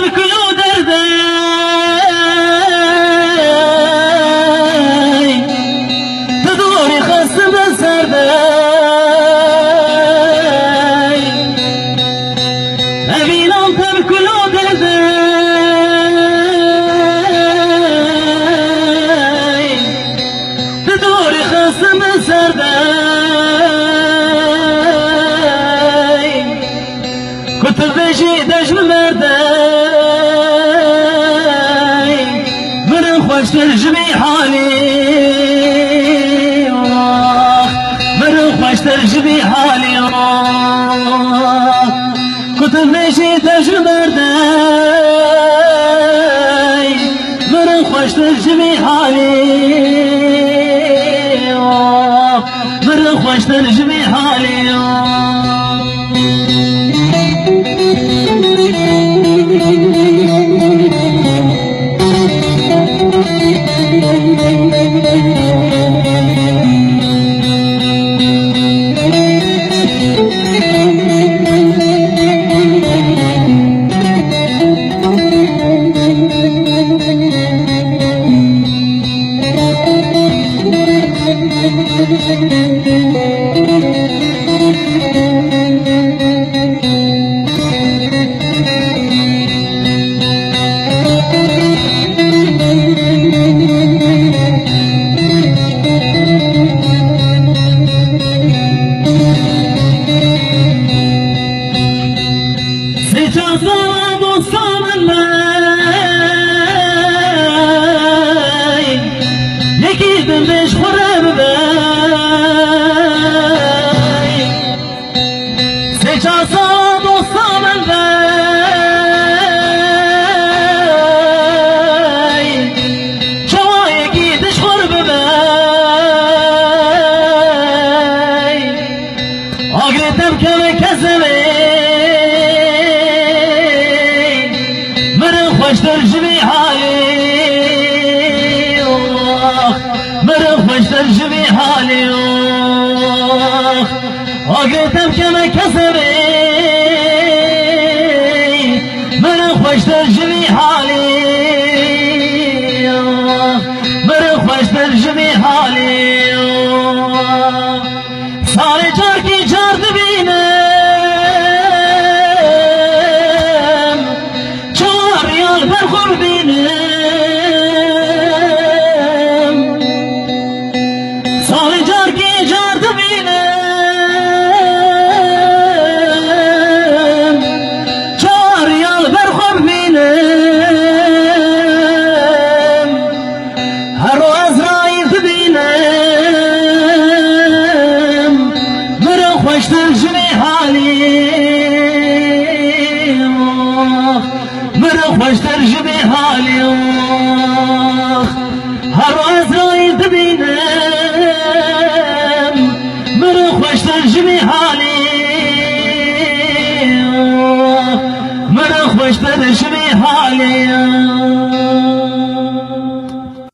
تبكلو دردي تدوري خصم سردي أبينام تبكلو دردي تدوري خصم سردي كنت بجي دجم مردي مرن خweştır جبي حالي مرن خweştır جبي حالي كنت بجي دجم مردي مرن خweştır جبي حالي مرن خweştır جبي حالي خweştır جبي حالي مرن خweştır جبي حالي آگرتم کم کسبی مرن خweştır جبي حالي مرن خweştır جبي حالي سال چار کی چار دبینم چار ریال پر خور بینم سال چار کی چار دبینم چار ریال پر خور بینم هر روز رای دبینم مرن خweştır جبي حالي مرن خweştır جبي حالي هر روز رای دبینم مرن خweştır جبي حالي مرن خweştır جبي حالي